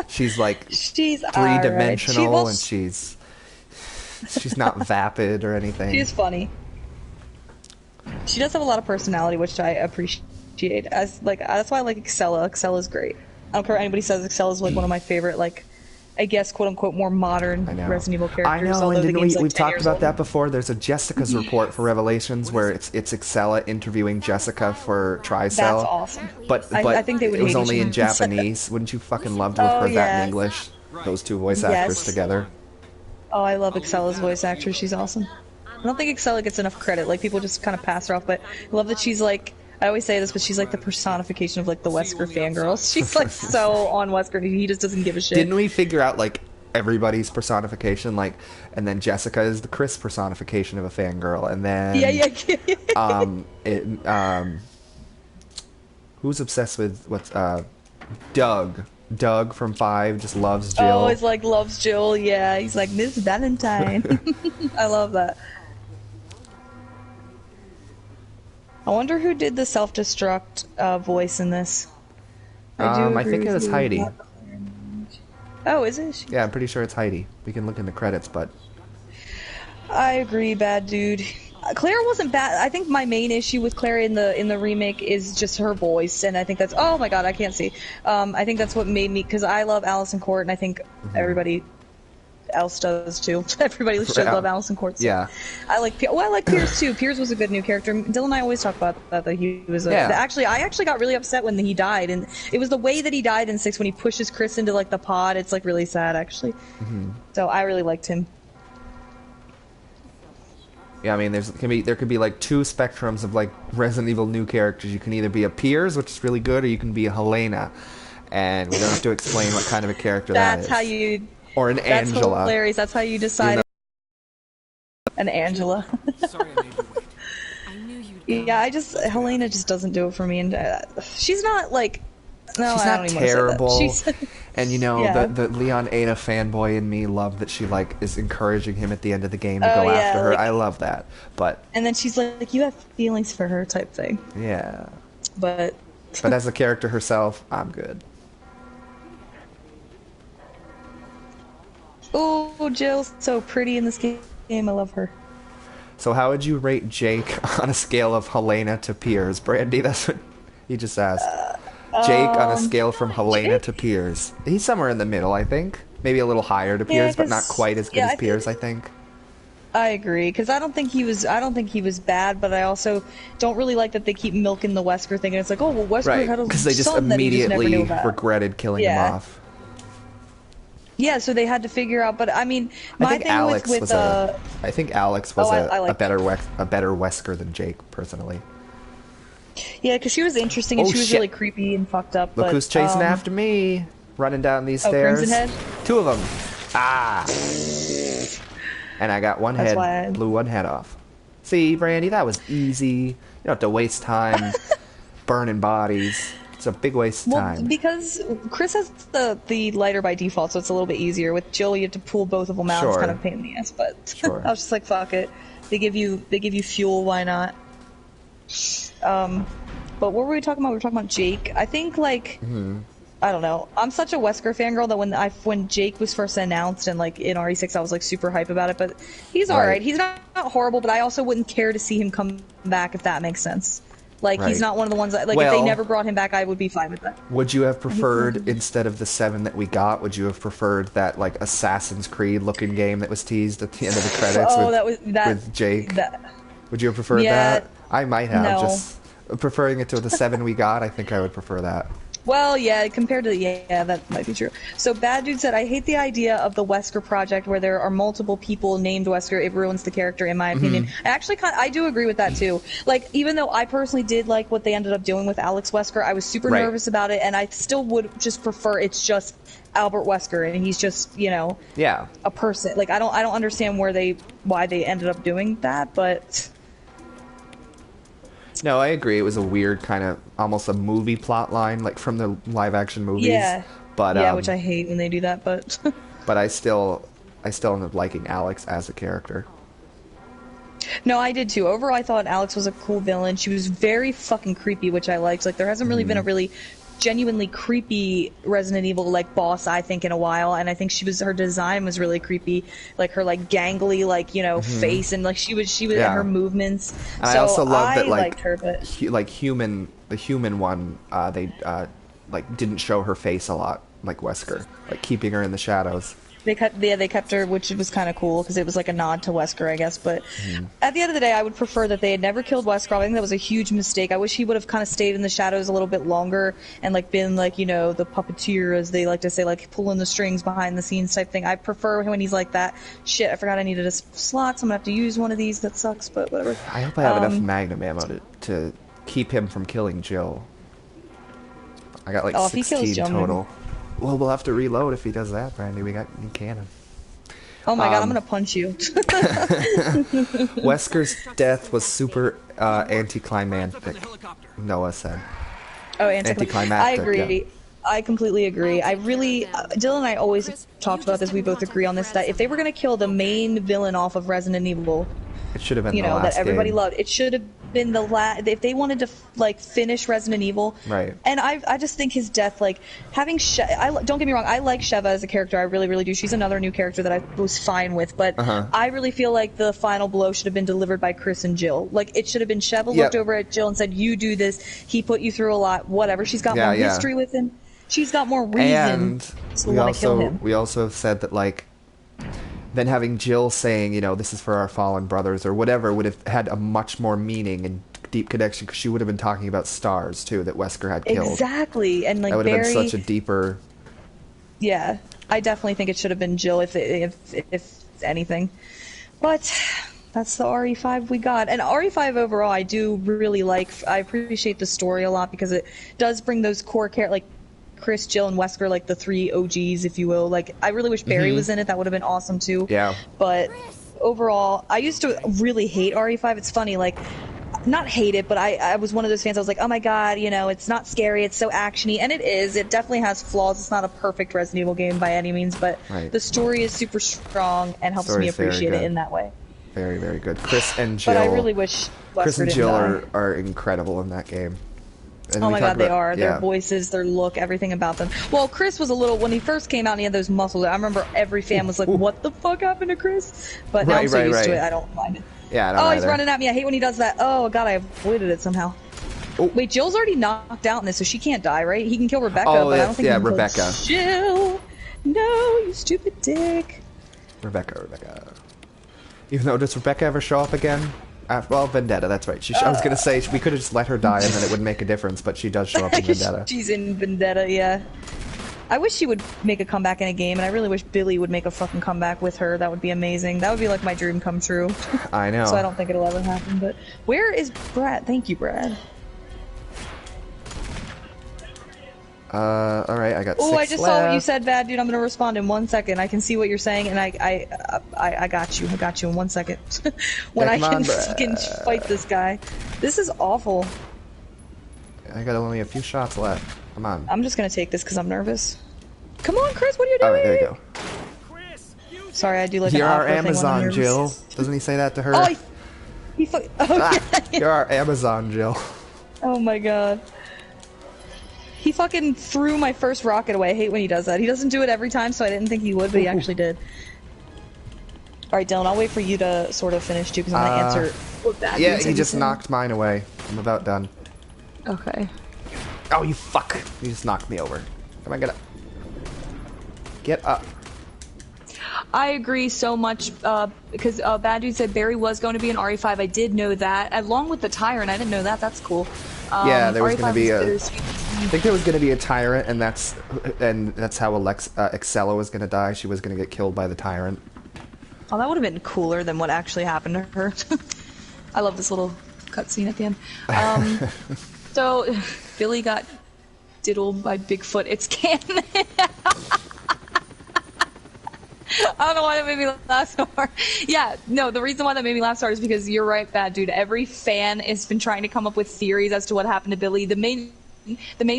She's like She's three-dimensional, right. and she's not vapid or anything. She's funny. She does have a lot of personality, which I appreciate. As like that's why I like Excella. Excella's great. I don't care what anybody says. Excella's like one of my favorite, like I guess quote unquote more modern Resident Evil characters. I know, although and the didn't game's we've like 10 talked years about old. that before. There's a Jessica's report for Revelations where it's Excella interviewing Jessica for Tricell. That's awesome. But I think they would it was hate only each in other. Japanese. Wouldn't you fucking love to have Oh, heard that in yeah. English? Those two voice actors Yes. together. Oh, I love Excella's voice actress. She's awesome. I don't think Excella gets enough credit. Like people just kind of pass her off, but I love that she's like. I always say this, but she's like the personification of like the Wesker fangirls. She's like so on Wesker, and he just doesn't give a shit. Didn't we figure out like everybody's personification, like, and then Jessica is the Chris personification of a fangirl, and then who's obsessed with what's Doug Doug from 5 just loves Jill. Oh, it's like loves Jill. Yeah, he's like Miss Valentine. I love that. I wonder who did the self-destruct voice in this. I think it was Heidi. Oh, is it? Yeah, I'm pretty sure it's Heidi. We can look in the credits, but I agree, bad dude. Claire wasn't bad. I think my main issue with Claire in the remake is just her voice, and I think that's, oh my god, I can't see. I think that's what made me, because I love Allison Court, and I think everybody else does too. Everybody should love Allison Court. So. Yeah. I like Piers too. Piers was a good new character. Dylan and I always talk about that he was actually, I actually got really upset when he died, and it was the way that he died in 6 when he pushes Chris into like the pod. It's like really sad actually. So I really liked him. Yeah, I mean, there could be like 2 spectrums of like Resident Evil new characters. You can either be a Piers, which is really good, or you can be a Helena, and we don't have to explain what kind of a character that is. That's how you. Or an That's Angela. hilarious. That's how you decide. An Angela. Sorry I made you wait. I knew you'd Yeah, Helena just doesn't do it for me, and she's not like. No, she's I not don't even wanna say terrible. that. And you know, Yeah. the Leon Ada fanboy in me loved that she like is encouraging him at the end of the game to go yeah, after her. like- I love that. But And then she's like, "You have feelings for her," type thing. yeah. But But as a character herself, I'm good. oh, Jill's so pretty in this game. I love her. So how would you rate Jake on a scale of Helena to Piers? Brandy, that's what he just asked. Jake on a scale from Helena to Piers. He's somewhere in the middle, I think. Maybe a little higher to Piers, but not 'cause- quite as good yeah, as I Piers, I think. I agree, because I don't think he was bad, but I also don't really like that they keep milking the Wesker thing, and it's like, oh well, Wesker Right, had a because they just son that he just never knew immediately about. regretted killing him Yeah. off. Yeah, so they had to figure out. But I mean, I my think thing Alex with was I think Alex was I like a better Wesker than Jake, personally. yeah, because she was interesting and Oh, she was shit. really creepy and fucked up. Look but, who's chasing after me, running down these Oh, stairs. Crimson Head? 2 of them. Ah! And I got one That's head, why I- blew one head off. See, Brandy, that was easy. You don't have to waste time burning bodies. It's a big waste of Well, time. because Chris has the lighter by default, so it's a little bit easier. With Jill, you have to pull both of them out. It's Sure. kind of a pain in the ass, but Sure. I was just like, fuck it. They give you fuel. Why not? But what were we talking about? We were talking about Jake. I think like. I don't know. I'm such a Wesker fangirl that when Jake was first announced and like in RE6, I was like super hype about it. But he's Right. alright. He's not horrible, but I also wouldn't care to see him come back if that makes sense. Like Right. he's not one of the ones that, like, if Well- they never brought him back, I would be fine with that. Would you have preferred, instead of the 7 that we got, would you have preferred that like Assassin's Creed looking game that was teased at the end of the credits with Jake? Would you have preferred Yeah, that? I might have. no. Just preferring it to the 7 we got, I think I would prefer that. Well, yeah, compared to that might be true. So Bad Dude said, I hate the idea of the Wesker project where there are multiple people named Wesker. It ruins the character, in my opinion. I do agree with that too. Like, even though I personally did like what they ended up doing with Alex Wesker, I was super Right. nervous about it, and I still would just prefer it's just Albert Wesker, and he's just, Yeah. a person. Like, I don't understand why they ended up doing that, but No, I agree. It was a weird kind of almost a movie plot line, like from the live action movies. yeah. But yeah, which I hate when they do that, but but I still ended up liking Alex as a character. no, I did too. Overall, I thought Alex was a cool villain. She was very fucking creepy, which I liked. Like, there hasn't really been a really genuinely creepy Resident Evil like boss, I think, in a while, and I think her design was really creepy, like her like gangly face, and like she was Yeah. and her movements. And so I also love that liked her, but the human one, they like didn't show her face a lot, like Wesker, like keeping her in the shadows. they kept her, which was kind of cool because it was like a nod to Wesker, I guess. But at the end of the day, I would prefer that they had never killed Wesker. I think that was a huge mistake. I wish he would have kind of stayed in the shadows a little bit longer and like been like the puppeteer, as they like to say, like pulling the strings behind the scenes type thing. I prefer when he's like that. Shit, I forgot I needed a slot, so I'm gonna have to use one of these. That sucks, but whatever. I hope I have enough Magnum ammo to keep him from killing Jill. I got like Oh, if he kills 16 Jill, total. Well, we'll have to reload if he does that, Brandy. We got new cannon. Oh my god, I'm gonna punch you. Wesker's death was super anticlimactic, Noah said. Oh, Anticlimactic, I agree. I completely agree. I really, Dylan and I always talked about this. We both agree on this, that if they were going to kill the main villain off of Resident Evil, It should have been the that last everybody game. loved, it should have been the last. If they wanted to like finish Resident Evil, Right. And I just think his death, like having don't get me wrong, I like Sheva as a character. I really, really do. She's another new character that I was fine with, but I really feel like the final blow should have been delivered by Chris and Jill. Like it should have been Sheva looked over at Jill and said, "You do this. He put you through a lot. Whatever. She's got more history with him. She's got more reason to want to kill him." We also said that, like, then having Jill saying, this is for our fallen brothers or whatever would have had a much more meaning and deep connection, because she would have been talking about stars too that Wesker had killed. Exactly, and like that would have been such a deeper. Yeah, I definitely think it should have been Jill if anything, but that's the RE5 we got. And RE5 overall, I do really like. I appreciate the story a lot because it does bring those core characters like Chris, Jill, and Wesker, like the 3 OGs, if you will. Like, I really wish Barry was in it. That would have been awesome too. Yeah. But overall, I used to really hate RE5. It's funny, like, not hate it, but I was one of those fans. I was like, oh my god, it's not scary. It's so actiony, and it is. It definitely has flaws. It's not a perfect Resident Evil game by any means, but the story is super strong and helps me appreciate it in that way. Very, very good. Chris and Jill. But I really wish Wesker Chris and didn't Jill die. are incredible in that game. And oh my god, they are. Yeah. Their voices, their look, everything about them. Well, Chris was a little, when he first came out and he had those muscles, I remember every fan was like, what the fuck happened to Chris? But now I'm so used to it, I don't mind it. Yeah, I don't he's running at me. I hate when he does that. Oh god, I avoided it somehow. Oh. Wait, Jill's already knocked out in this, so she can't die, right? He can kill Rebecca, Oh, but I don't think he can Rebecca. kill Jill. No, you stupid dick. Rebecca. Even though, does Rebecca ever show up again? Well, Vendetta, that's right. I was going to say, we could have just let her die and then it wouldn't make a difference, but she does show up in Vendetta. She's in Vendetta, yeah. I wish she would make a comeback in a game, and I really wish Billy would make a fucking comeback with her. That would be amazing. That would be like my dream come true. I know. So I don't think it'll ever happen, but where is Brad? Thank you, Brad. Alright, I got 6 Oh, I just left. saw what you said, Bad Dude. I'm gonna respond in 1 second. I can see what you're saying, and I got you. I got you in 1 second. When I can fucking fight this guy. This is awful. I got only a few shots left. Come on. I'm just gonna take this because I'm nervous. Come on, Chris, what are you doing? Alright, there you go. Sorry, I do like You're an our opera thing when I'm Amazon, nervous. Jill. Doesn't he say that to her? Oh, yeah. You're our Amazon, Jill. Oh my god. He fucking threw my first rocket away. I hate when he does that. He doesn't do it every time, so I didn't think he would, but he actually did. Alright, Dylan, I'll wait for you to sort of finish too, because I'm gonna answer what Bad Yeah, Dude he just said. knocked mine away. I'm about done. Okay. Oh, you fuck! You just knocked me over. Come on, get up. I agree so much, because Bad Dude said Barry was going to be an RE5. I did know that. Along with the Tyrant, I didn't know that. That's cool. Yeah, there was RE5 going to be bittersweet. I think there was going to be a Tyrant, and that's how Excella was going to die. She was going to get killed by the Tyrant. Oh, that would have been cooler than what actually happened to her. I love this little cutscene at the end. So, Billy got diddled by Bigfoot. It's canon. I don't know why that made me laugh so hard. Yeah, no, the reason why that made me laugh so hard is because you're right, Bad Dude. Every fan has been trying to come up with theories as to what happened to Billy. The main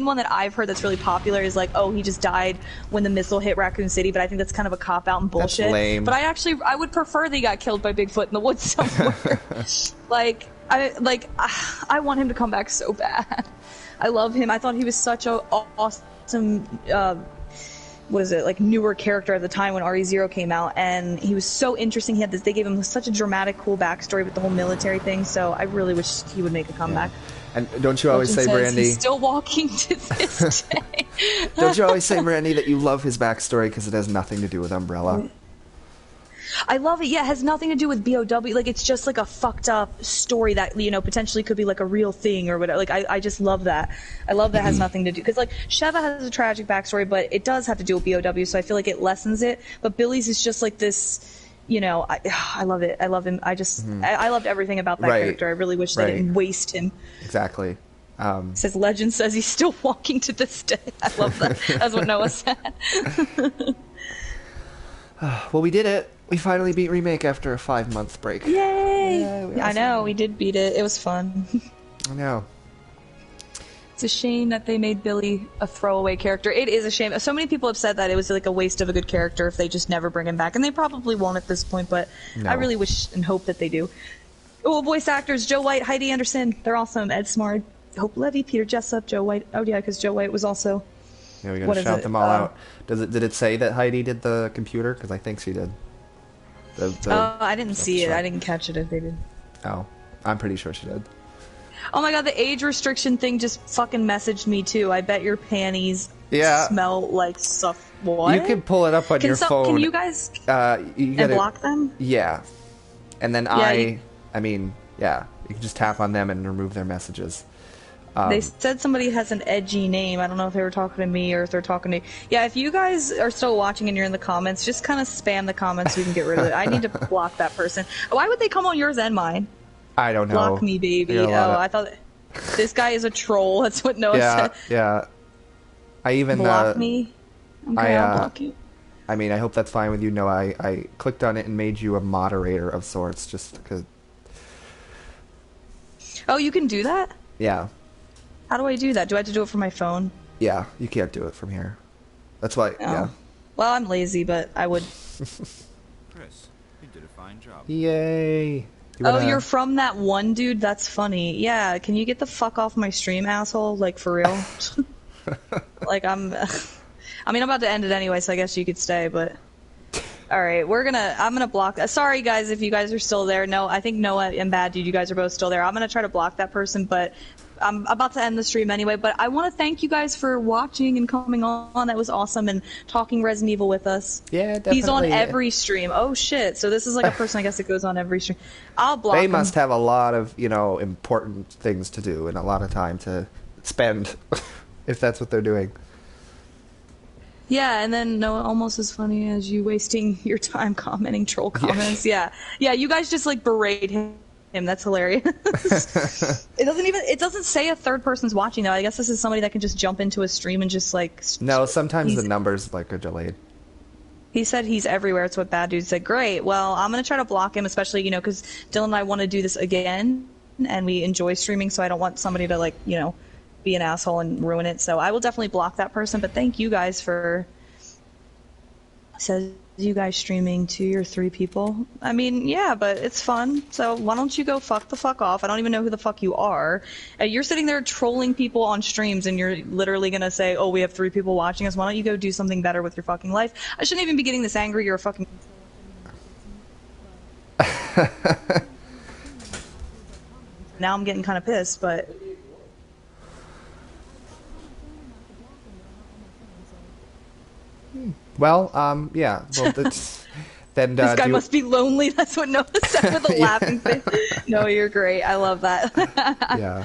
one that I've heard that's really popular is like, oh, he just died when the missile hit Raccoon City, but I think that's kind of a cop-out and bullshit. That's lame. But I would prefer that he got killed by Bigfoot in the woods somewhere. I want him to come back so bad. I love him. I thought he was such a awesome, newer character at the time when RE0 came out, and he was so interesting. They gave him such a dramatic, cool backstory with the whole military thing, so I really wish he would make a comeback. Yeah. And don't you always say, Legend says Brandi? he's still walking to this day. Don't you always say, Brandi, that you love his backstory because it has nothing to do with Umbrella? I love it. Yeah, it has nothing to do with BOW. Like, it's just like a fucked up story that, potentially could be like a real thing or whatever. Like, I just love that. I love that it has nothing to do. Because, like, Sheva has a tragic backstory, but it does have to do with BOW, so I feel like it lessens it. But Billy's is just like this, I love it. I love him. I loved everything about that character. I really wish they didn't waste him. Exactly. Says Legend says he's still walking to this day. I love that. That's what Noah said. Well, we did it. We finally beat Remake after a 5-month break. Yay! I know, we did beat it. It was fun. I know. It's a shame that they made Billy a throwaway character. It is a shame. So many people have said that it was like a waste of a good character if they just never bring him back, and they probably won't at this point. But No. I really wish and hope that they do. Oh, voice actors: Joe White, Heidi Anderson. They're awesome. Ed Smart, Hope Levy, Peter Jessup, Joe White. Oh yeah, because Joe White was also. Yeah, we're What gonna is shout it? them all out. Did it say that Heidi did the computer? Because I think she did. Oh, I didn't see it. sure. I didn't catch it if they did. Oh, I'm pretty sure she did. Oh my god, the age restriction thing just fucking messaged me too. I bet your panties Yeah. smell like stuff. What? You can pull it up on your phone. Can you guys You and gotta, block them? Yeah, and then Yeah, I mean, yeah, you can just tap on them and remove their messages. They said somebody has an edgy name. I don't know if they were talking to me or if they're talking to... Yeah, if you guys are still watching and you're in the comments, just kind of spam the comments so we can get rid of it. I need to block that person. Why would they come on yours and mine? I don't know. Block me, baby. I got a lot Oh, of- I thought... This guy is a troll. That's what Noah Yeah, said. yeah. I even Block me? Okay, I'll block you. I mean, I hope that's fine with you. No, I clicked on it and made you a moderator of sorts, just because. Oh, you can do that? Yeah, How do I do that? Do I have to do it from my phone? yeah. You can't do it from here. That's why. Oh. Yeah. Well, I'm lazy, but I would... Chris, you did a fine job. Yay! Oh, you're from that one dude? That's funny. Yeah, can you get the fuck off my stream, asshole? Like, for real? Like, I mean, I'm about to end it anyway, so I guess you could stay, but... Alright, I'm gonna block... Sorry, guys, if you guys are still there. No, I think Noah and Bad Dude, you guys are both still there. I'm gonna try to block that person, but... I'm about to end the stream anyway, but I want to thank you guys for watching and coming on. That was awesome, and talking Resident Evil with us. Yeah, definitely. He's on every stream. Oh, shit. So this is like a person, I guess, that goes on every stream. I'll block They him. must have a lot of, important things to do and a lot of time to spend, if that's what they're doing. Yeah, and then Noah, almost as funny as you wasting your time commenting troll comments. Yeah, you guys just like berate him. That's hilarious. It doesn't say a third person's watching though. I guess this is somebody that can just jump into a stream and just like. No, sometimes the numbers are delayed. He said he's everywhere. It's what Bad Dude said. Great. Well, I'm gonna try to block him, especially because Dylan and I want to do this again, and we enjoy streaming. So I don't want somebody to be an asshole and ruin it. So I will definitely block that person. But thank you guys for. Says you guys streaming to your 3 people. I mean, yeah, but it's fun. So why don't you go fuck the fuck off? I don't even know who the fuck you are. You're sitting there trolling people on streams and you're literally gonna say, oh, we have 3 people watching us. Why don't you go do something better with your fucking life? I shouldn't even be getting this angry. You're a fucking... Now I'm getting kind of pissed, but... Well, yeah. Well, that's, then This guy must be lonely. That's what Noah said with a laughing face. No, you're great. I love that. Yeah.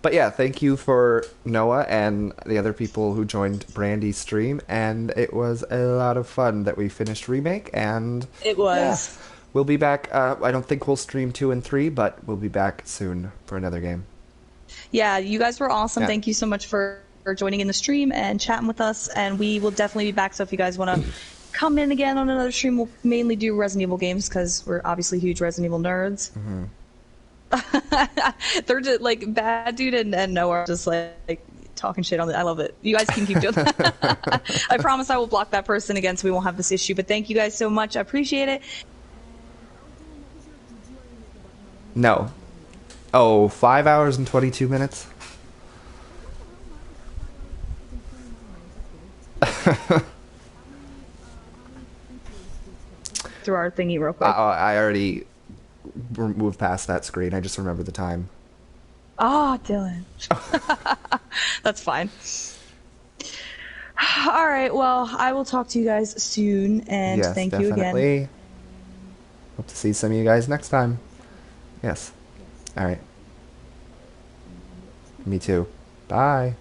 But yeah, thank you for Noah and the other people who joined Brandy's stream, and it was a lot of fun that we finished Remake, and It was. yeah, we'll be back. I don't think we'll stream 2 and 3, but we'll be back soon for another game. Yeah, you guys were awesome. Yeah. Thank you so much for joining in the stream and chatting with us, and we will definitely be back. So if you guys want to come in again on another stream, we'll mainly do Resident Evil games because we're obviously huge Resident Evil nerds. They're just like Bad Dude and Noah are just like talking shit on it. I love it. You guys can keep doing that. I promise I will block that person again so we won't have this issue. But thank you guys so much. I appreciate it. No. Oh, 5 hours and 22 minutes? Through our thingy real quick. I already moved past that screen. I just remember the time. Oh, Dylan. That's fine. All right, well, I will talk to you guys soon, and Yes, thank you again. definitely. Hope to see some of you guys next time. Yes. All right. Me too. Bye.